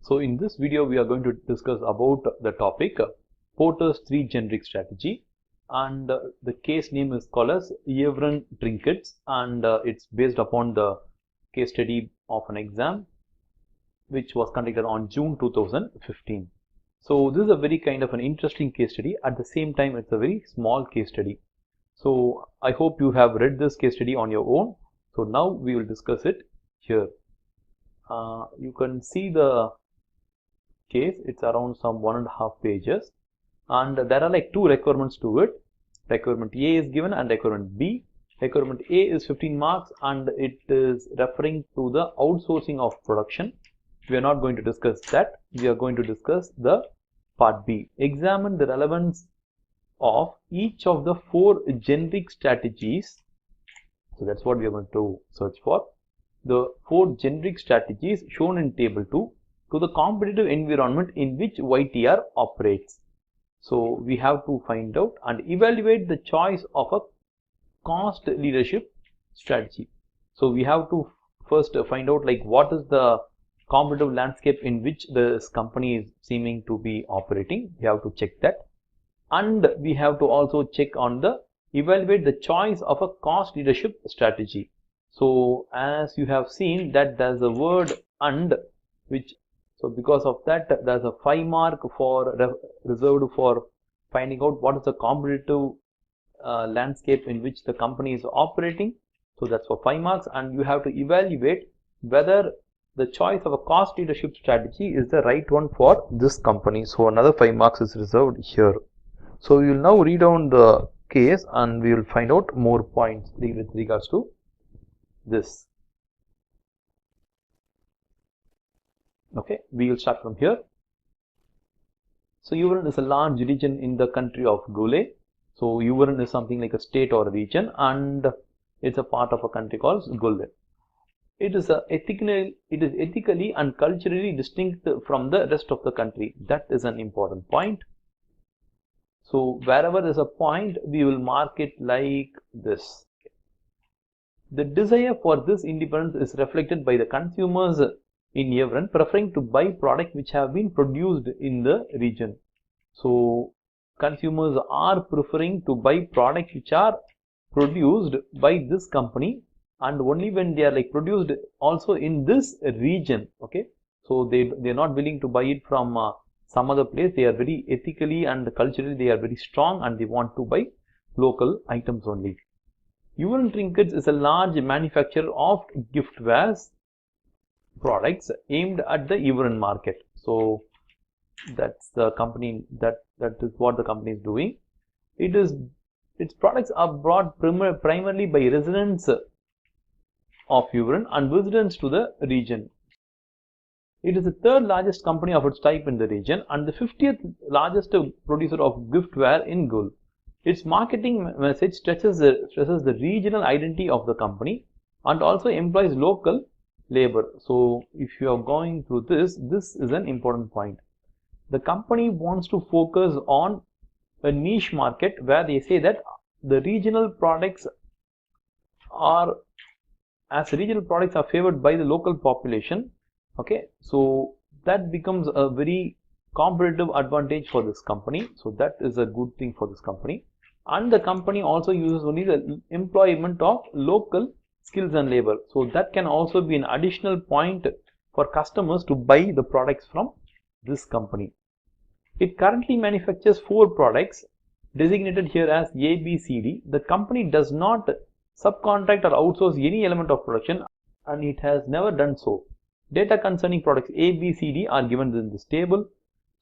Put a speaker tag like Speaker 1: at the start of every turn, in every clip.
Speaker 1: So in this video we are going to discuss about the topic Porter's 3 generic strategy, and the case name is called as Yvern Trinkets, and it's based upon the case study of an exam which was conducted on June 2015. So this is a very kind of an interesting case study. At the same time, it's a very small case study. So I hope you have read this case study on your own. So now we will discuss it here. You can see the case. It's around some 1.5 pages, and there are like 2 requirements to it. Requirement A is given and requirement B. Requirement A is 15 marks and it is referring to the outsourcing of production. We are not going to discuss that. We are going to discuss the part B. Examine the relevance of each of the 4 generic strategies. So that's what we are going to search for. The 4 generic strategies shown in table 2 to the competitive environment in which YTR operates. So we have to find out and evaluate the choice of a cost leadership strategy. So we have to first find out like what is the competitive landscape in which this company is seeming to be operating. We have to check that, and we have to also check on the evaluate the choice of a cost leadership strategy. So as you have seen that there's a word and, which so because of that there's a 5 mark for reserved for finding out what is the competitive landscape in which the company is operating. So that's for 5 marks, and you have to evaluate whether the choice of a cost leadership strategy is the right one for this company. So another 5 marks is reserved here. So we will now read down the case and we will find out more points with regards to this. Okay, we will start from here. So Yvern is a large region in the country of Gule. So Yvern is something like a state or a region, and it's a part of a country called Gule. It is ethically and culturally distinct from the rest of the country. That is an important point. So wherever there is a point, we will mark it like this. The desire for this independence is reflected by the consumers in Yvern preferring to buy products which have been produced in the region. So consumers are preferring to buy products which are produced by this company, and only when they are like produced also in this region. Okay, so they're not willing to buy it from some other place. They are very ethically and culturally they are very strong, and they want to buy local items only. Yvern Trinkets is a large manufacturer of giftwares products aimed at the Yvern market. So that's the company, that is what the company is doing. Its products are brought primarily by residents of Yvern and visitors to the region. It is the 3rd largest company of its type in the region and the 50th largest producer of giftware in Gul. Its marketing message stresses the regional identity of the company and also employs local labor. So if you are going through this is an important point. The company wants to focus on a niche market where they say that the regional products are favored by the local population. Okay, so that becomes a very competitive advantage for this company. So that is a good thing for this company, and the company also uses only the employment of local skills and labor. So that can also be an additional point for customers to buy the products from this company. It currently manufactures 4 products designated here as A, B, C, D. The company does not subcontract or outsource any element of production, and it has never done so. Data concerning products A, B, C, D are given in this table.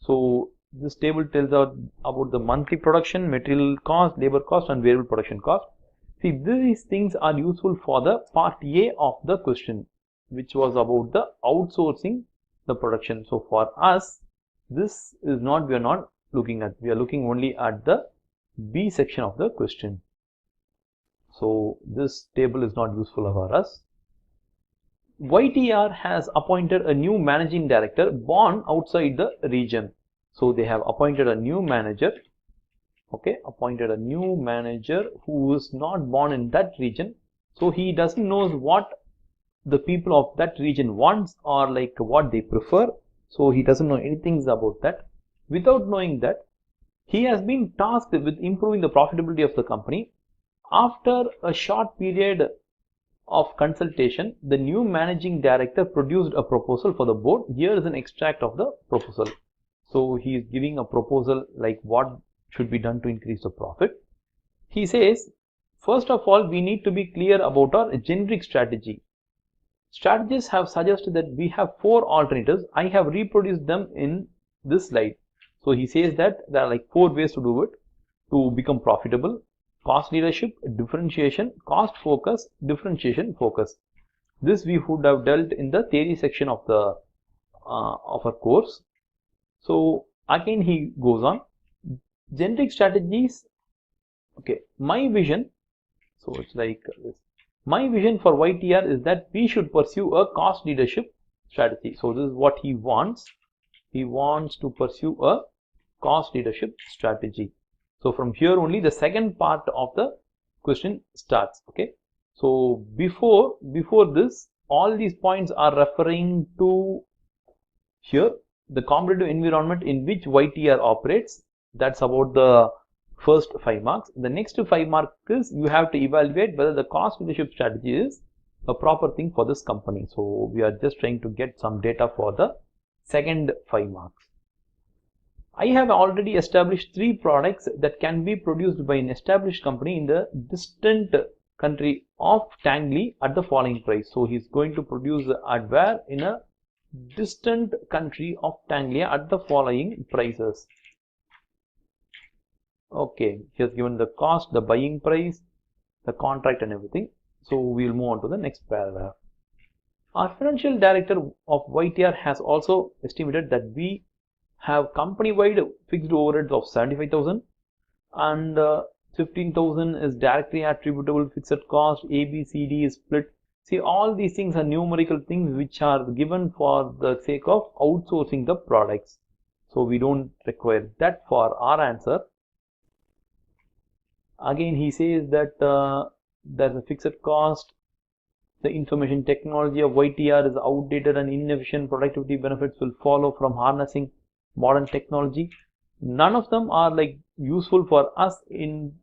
Speaker 1: So this table tells out about the monthly production, material cost, labor cost, and variable production cost. See, these things are useful for the part A of the question, which was about the outsourcing the production. So for us, this is not, we are not looking at, we are looking only at the B section of the question. So this table is not useful for us. YTR has appointed a new managing director born outside the region. So they have appointed a new manager. Okay, appointed a new manager who is not born in that region. So he doesn't know what the people of that region wants or like what they prefer. So he doesn't know anything about that. Without knowing that, he has been tasked with improving the profitability of the company. After a short period of consultation, the new managing director produced a proposal for the board. Here is an extract of the proposal. So he is giving a proposal like what should be done to increase the profit. He says, first of all, we need to be clear about our generic strategy. Strategists have suggested that we have 4 alternatives. I have reproduced them in this slide. So he says that there are like 4 ways to do it to become profitable: cost leadership, differentiation, cost focus, differentiation focus. This we would have dealt in the theory section of the of our course. So again he goes on, generic strategies. Okay, my vision. So it's like this. My vision for YTR is that we should pursue a cost leadership strategy. So this is what he wants. He wants to pursue a cost leadership strategy. So from here only the second part of the question starts. Okay. So before this, all these points are referring to here the competitive environment in which YTR operates. That's about the first 5 marks. The next 5 marks is you have to evaluate whether the cost leadership strategy is a proper thing for this company. So we are just trying to get some data for the second 5 marks. I have already established 3 products that can be produced by an established company in the distant country of Tangley at the following price. So he is going to produce the adware in a distant country of Tangley at the following prices. Okay, he has given the cost, the buying price, the contract and everything. So we will move on to the next paragraph. Our financial director of YTR has also estimated that we have company-wide fixed overheads of 75,000 and 15,000 is directly attributable fixed cost. A, B, C, D is split. See, all these things are numerical things which are given for the sake of outsourcing the products. So we don't require that for our answer. Again, he says that there's a fixed cost. The information technology of YTR is outdated and inefficient. Productivity benefits will follow from harnessing modern technology. None of them are like useful for us in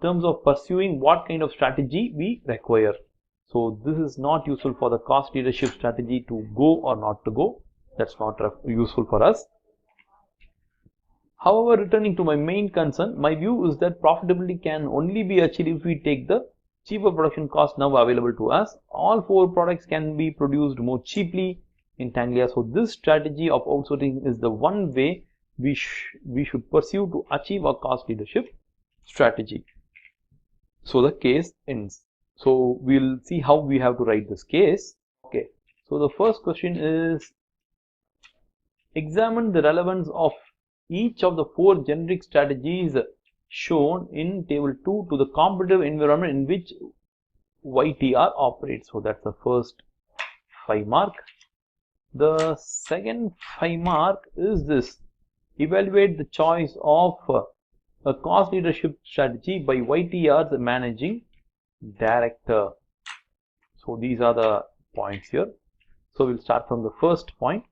Speaker 1: terms of pursuing what kind of strategy we require. So this is not useful for the cost leadership strategy to go or not to go. That's not useful for us. However, returning to my main concern, my view is that profitability can only be achieved if we take the cheaper production cost now available to us. All 4 products can be produced more cheaply in Tangley. So this strategy of outsourcing is the one way we should pursue to achieve a cost leadership strategy. So the case ends. So we'll see how we have to write this case. Okay. So the first question is, examine the relevance of each of the 4 generic strategies shown in table 2 to the competitive environment in which YTR operates. So that's the first 5 mark. The second 5 mark is this: evaluate the choice of a cost leadership strategy by YTR's managing director. So these are the points here. So we'll start from the first point.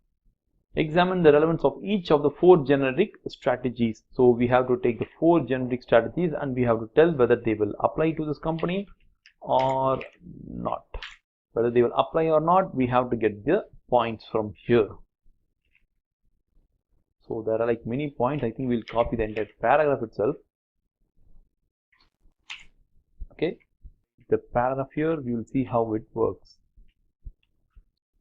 Speaker 1: Examine the relevance of each of the 4 generic strategies. So we have to take the 4 generic strategies and we have to tell whether they will apply to this company or not. Whether they will apply or not, we have to get the points from here. So there are like many points. I think we'll copy the entire paragraph itself. Okay, the paragraph here, we will see how it works.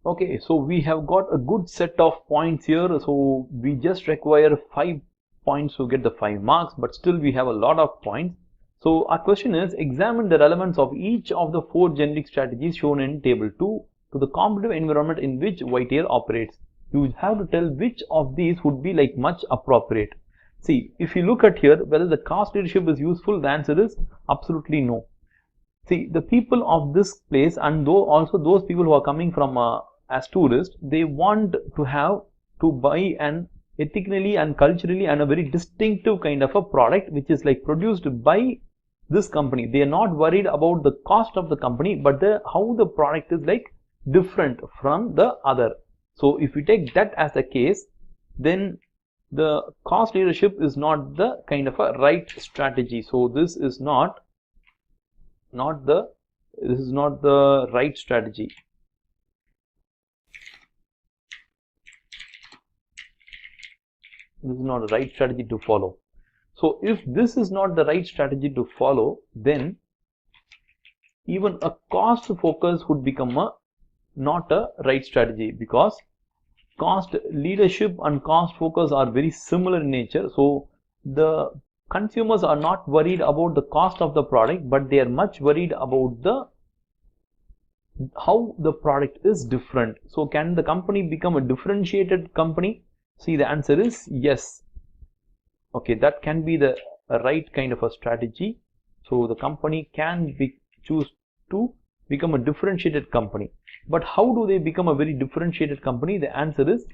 Speaker 1: Okay, so we have got a good set of points here. So we just require 5 points to get the 5 marks, but still we have a lot of points. So our question is, examine the relevance of each of the 4 generic strategies shown in table 2 to the competitive environment in which YTR operates. You have to tell which of these would be like much appropriate. See, if you look at here, whether the cost leadership is useful, the answer is absolutely no. See, the people of this place, and though also those people who are coming from as tourists, they want to buy an ethically and culturally and a very distinctive kind of a product which is like produced by this company. They are not worried about the cost of the company, but how the product is like different from the other. So if we take that as the case, then the cost leadership is not the kind of a right strategy. So this is not the right strategy. This is not the right strategy to follow. So if this is not the right strategy to follow, then even a cost focus would become not a right strategy, because cost leadership and cost focus are very similar in nature. So the consumers are not worried about the cost of the product, but they are much worried about how the product is different. So can the company become a differentiated company? See, the answer is yes. Okay, that can be the right kind of a strategy. So the company can choose to become a differentiated company. But how do they become a very differentiated company? The answer is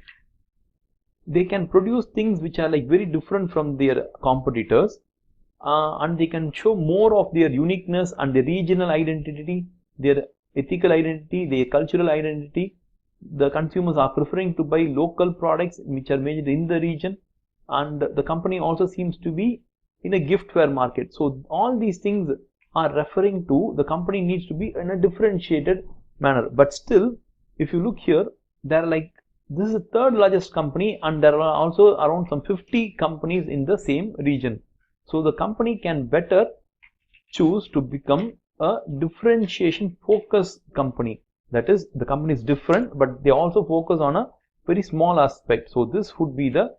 Speaker 1: they can produce things which are like very different from their competitors, and they can show more of their uniqueness and their regional identity, their ethical identity, their cultural identity. The consumers are preferring to buy local products which are made in the region, and the company also seems to be in a giftware market. So all these things are referring to the company needs to be in a differentiated manner. But still, if you look here, there are like, this is the third largest company, and there are also around some 50 companies in the same region. So the company can better choose to become a differentiation focus company. That is, the company is different, but they also focus on a very small aspect. So this would be the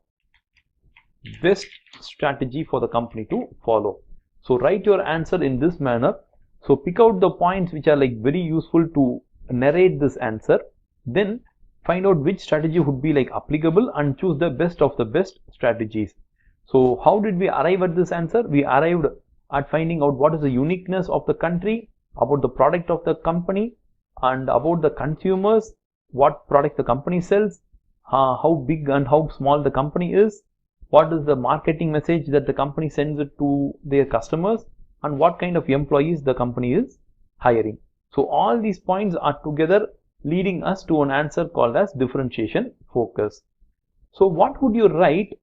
Speaker 1: best strategy for the company to follow. So write your answer in this manner. So pick out the points which are like very useful to narrate this answer. Then find out which strategy would be like applicable and choose the best of the best strategies. So how did we arrive at this answer? We arrived at finding out what is the uniqueness of the country, about the product of the company, and about the consumers, what product the company sells, how big and how small the company is, what is the marketing message that the company sends it to their customers, and what kind of employees the company is hiring. So all these points are together leading us to an answer called as differentiation focus. So what would you write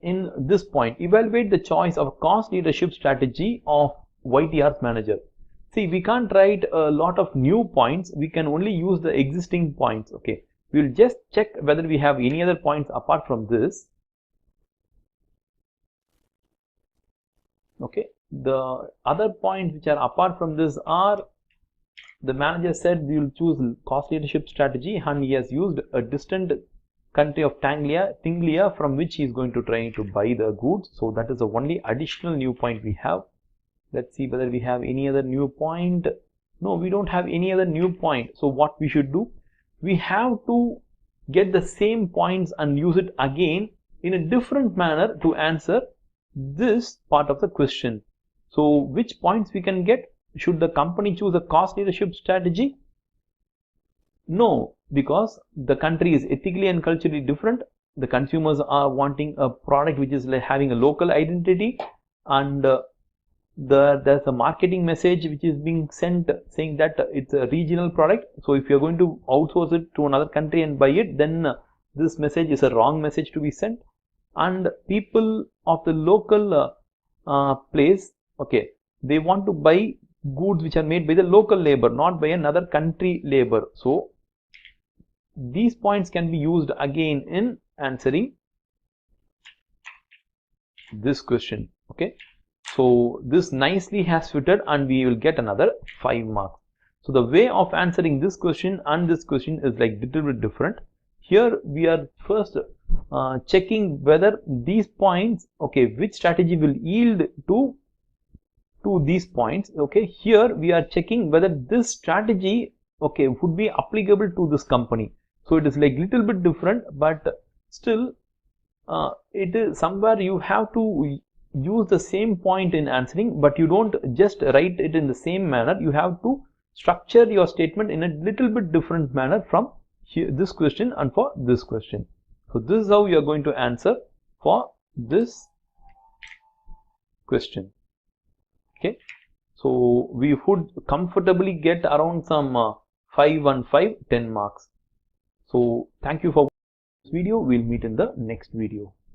Speaker 1: in this point? Evaluate the choice of cost leadership strategy of YTR's manager. See, we can't write a lot of new points. We can only use the existing points. Okay, we'll just check whether we have any other points apart from this. Okay, the other points which are apart from this are, the manager said we will choose cost leadership strategy, and he has used a distant country of Tinglia, from which he is going to try to buy the goods. So that is the only additional new point we have. Let's see whether we have any other new point. No, we don't have any other new point. So what we should do, we have to get the same points and use it again in a different manner to answer this part of the question. So which points we can get? Should the company choose a cost leadership strategy? No, because the country is ethically and culturally different. The consumers are wanting a product which is like having a local identity, and there's a marketing message which is being sent saying that it's a regional product. So if you're going to outsource it to another country and buy it, then this message is a wrong message to be sent. And people of the local place, okay, they want to buy goods which are made by the local labor, not by another country labor. So these points can be used again in answering this question. Okay, so this nicely has fitted, and we will get another 5 marks. So the way of answering this question and this question is like little bit different. Here we are first checking whether these points, okay, which strategy will yield to these points. Okay, here we are checking whether this strategy, okay, would be applicable to this company. So it is like little bit different, but still it is somewhere you have to use the same point in answering, but you don't just write it in the same manner. You have to structure your statement in a little bit different manner from here, this question and for this question. So this is how you are going to answer for this question. Okay, so we would comfortably get around some 5 and 5, 10 marks. So thank you for this video. We'll meet in the next video.